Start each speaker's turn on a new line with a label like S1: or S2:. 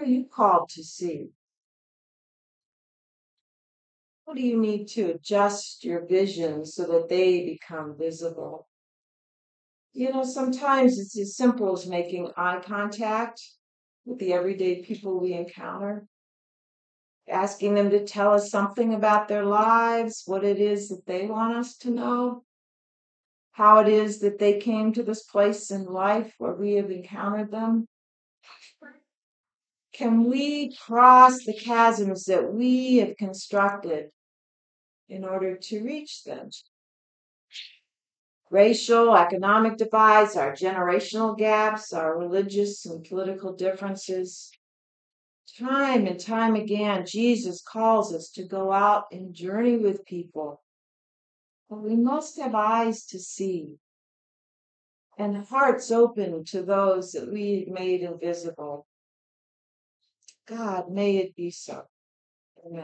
S1: are you called to see? How do you need to adjust your vision so that they become visible? Sometimes it's as simple as making eye contact with the everyday people we encounter, asking them to tell us something about their lives, what it is that they want us to know, how it is that they came to this place in life where we have encountered them. Can we cross the chasms that we have constructed in order to reach them? Racial, economic divides, our generational gaps, our religious and political differences. Time and time again, Jesus calls us to go out and journey with people. But we must have eyes to see and hearts open to those that we have made invisible. God, may it be so.